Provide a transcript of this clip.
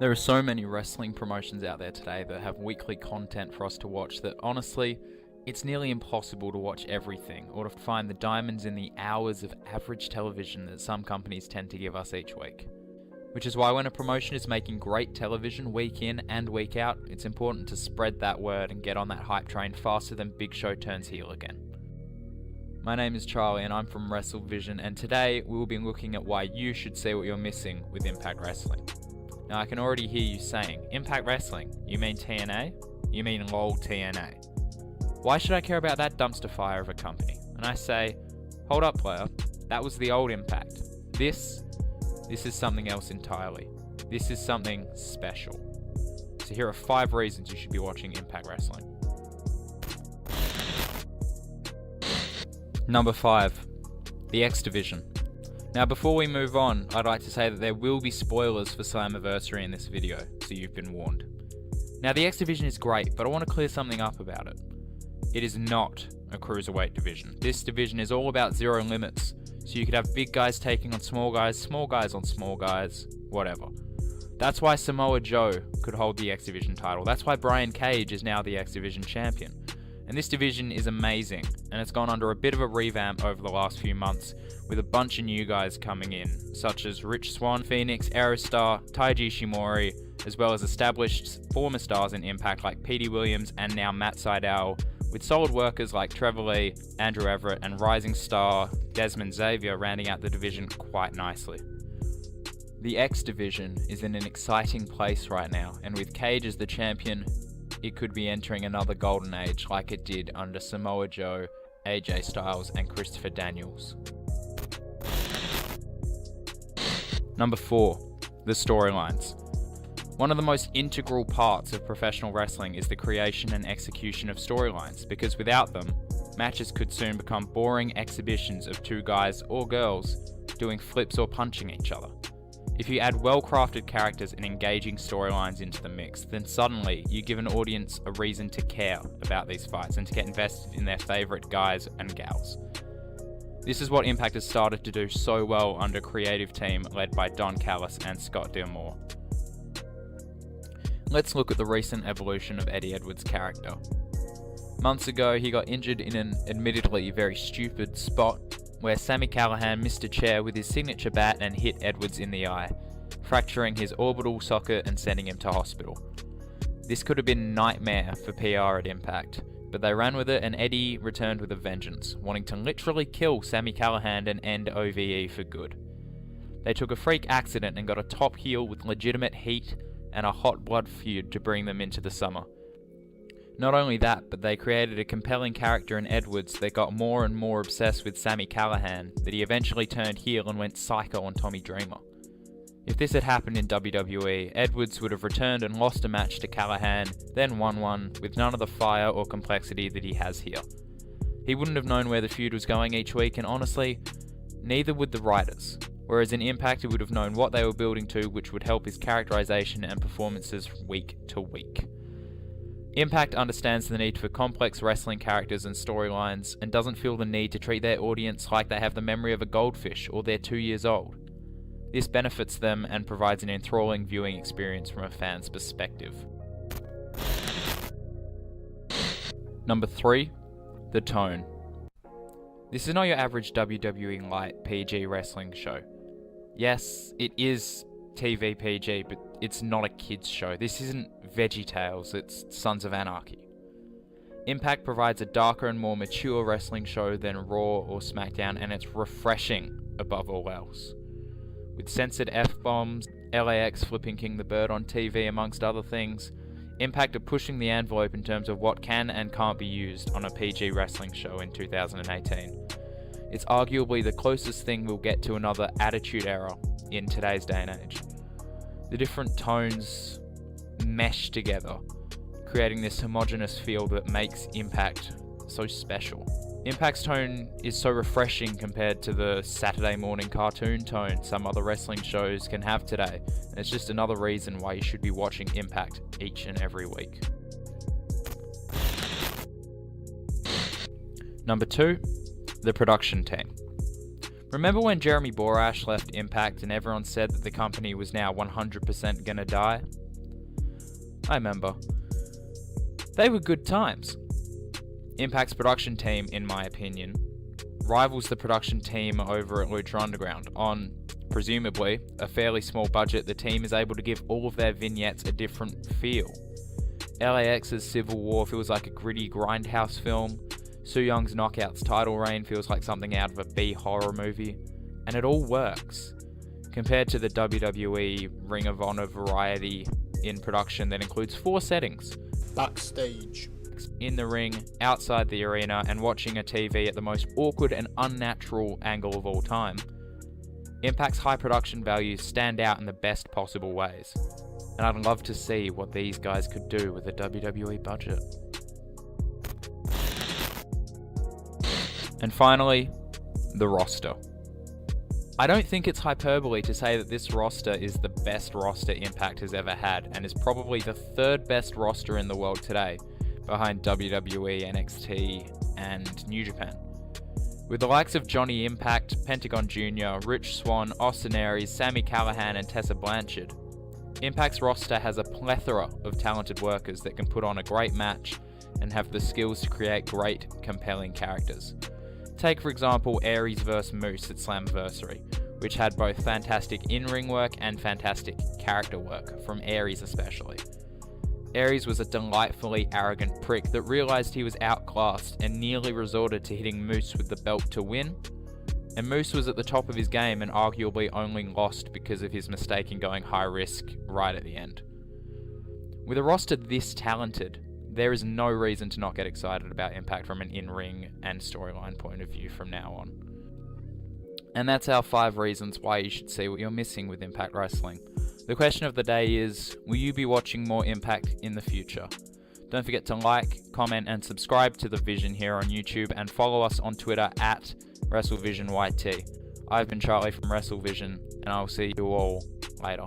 There are so many wrestling promotions out there today that have weekly content for us to watch that honestly, it's nearly impossible to watch everything or to find the diamonds in the hours of average television that some companies tend to give us each week. Which is why when a promotion is making great television week in and week out, it's important to spread that word and get on that hype train faster than Big Show turns heel again. My name is Charlie and I'm from WrestleVision, and today we will be looking at why you should see what you're missing with Impact Wrestling. Now I can already hear you saying, Impact Wrestling? You mean TNA? You mean LOL TNA? Why should I care about that dumpster fire of a company? And I say, hold up player, that was the old Impact. This is something else entirely. This is something special. So here are 5 reasons you should be watching Impact Wrestling. Number 5, the X Division. Now before we move on, I'd like to say that there will be spoilers for Slammiversary in this video, so you've been warned. Now the X Division is great, but I want to clear something up about it. It is not a cruiserweight division. This division is all about zero limits, so you could have big guys taking on small guys on small guys, whatever. That's why Samoa Joe could hold the X Division title. That's why Brian Cage is now the X Division champion. And this division is amazing, and it's gone under a bit of a revamp over the last few months, with a bunch of new guys coming in, such as Rich Swann, Phoenix, Aerostar, Taiji Ishimori, as well as established former stars in Impact like Petey Williams and now Matt Sydal, with solid workers like Trevor Lee, Andrew Everett, and rising star Desmond Xavier rounding out the division quite nicely. The X Division is in an exciting place right now, and with Cage as the champion, it could be entering another golden age like it did under Samoa Joe, AJ Styles, and Christopher Daniels. Number 4, the storylines. One of the most integral parts of professional wrestling is the creation and execution of storylines, because without them, matches could soon become boring exhibitions of 2 guys or girls doing flips or punching each other. If you add well-crafted characters and engaging storylines into the mix, then suddenly you give an audience a reason to care about these fights and to get invested in their favourite guys and gals. This is what Impact has started to do so well under creative team led by Don Callis and Scott D'Amore. Let's look at the recent evolution of Eddie Edwards' character. Months ago, he got injured in an admittedly very stupid spot where Sami Callihan missed a chair with his signature bat and hit Edwards in the eye, fracturing his orbital socket and sending him to hospital. This could have been a nightmare for PR at Impact, but they ran with it and Eddie returned with a vengeance, wanting to literally kill Sami Callihan and end OVE for good. They took a freak accident and got a top heel with legitimate heat and a hot blood feud to bring them into the summer. Not only that, but they created a compelling character in Edwards that got more and more obsessed with Sami Callihan that he eventually turned heel and went psycho on Tommy Dreamer. If this had happened in WWE, Edwards would have returned and lost a match to Callihan, then won one, with none of the fire or complexity that he has here. He wouldn't have known where the feud was going each week, and honestly, neither would the writers. Whereas in Impact, he would have known what they were building to, which would help his characterization and performances week to week. Impact understands the need for complex wrestling characters and storylines, and doesn't feel the need to treat their audience like they have the memory of a goldfish or they're 2 years old. This benefits them and provides an enthralling viewing experience from a fan's perspective. Number 3, the tone. This is not your average WWE light PG wrestling show. Yes, it is TV PG, but it's not a kids show. This isn't VeggieTales, it's Sons of Anarchy. Impact provides a darker and more mature wrestling show than Raw or SmackDown, and it's refreshing above all else. With censored F-bombs, LAX flipping King the Bird on TV amongst other things, Impact are pushing the envelope in terms of what can and can't be used on a PG wrestling show in 2018. It's arguably the closest thing we'll get to another Attitude Era in today's day and age. The different tones mesh together, creating this homogeneous feel that makes Impact so special. Impact's tone is so refreshing compared to the Saturday morning cartoon tone some other wrestling shows can have today, and it's just another reason why you should be watching Impact each and every week. Number 2, the production team. Remember when Jeremy Borash left Impact and everyone said that the company was now 100% gonna die? I remember. They were good times. Impact's production team, in my opinion, rivals the production team over at Lucha Underground. On, presumably, a fairly small budget, the team is able to give all of their vignettes a different feel. LAX's Civil War feels like a gritty grindhouse film. Su Young's Knockouts title reign feels like something out of a B horror movie. And it all works, compared to the WWE Ring of Honor variety in production that includes 4 settings. Backstage, in the ring, outside the arena, and watching a TV at the most awkward and unnatural angle of all time. Impact's high production values stand out in the best possible ways, and I'd love to see what these guys could do with a WWE budget. And finally, the roster. I don't think it's hyperbole to say that this roster is the best roster Impact has ever had, and is probably the 3rd best roster in the world today, behind WWE, NXT, and New Japan. With the likes of Johnny Impact, Pentagon Jr., Rich Swann, Austin Aries, Sami Callihan, and Tessa Blanchard, Impact's roster has a plethora of talented workers that can put on a great match and have the skills to create great, compelling characters. Take, for example, Aries vs. Moose at Slammiversary, which had both fantastic in-ring work and fantastic character work, from Aries especially. Aries was a delightfully arrogant prick that realised he was outclassed and nearly resorted to hitting Moose with the belt to win. And Moose was at the top of his game and arguably only lost because of his mistake in going high risk right at the end. With a roster this talented, there is no reason to not get excited about Impact from an in-ring and storyline point of view from now on. And that's our 5 reasons why you should see what you're missing with Impact Wrestling. The question of the day is, will you be watching more Impact in the future? Don't forget to like, comment, and subscribe to The Vision here on YouTube, and follow us on Twitter at WrestleVisionYT. I've been Charlie from WrestleVision, and I'll see you all later.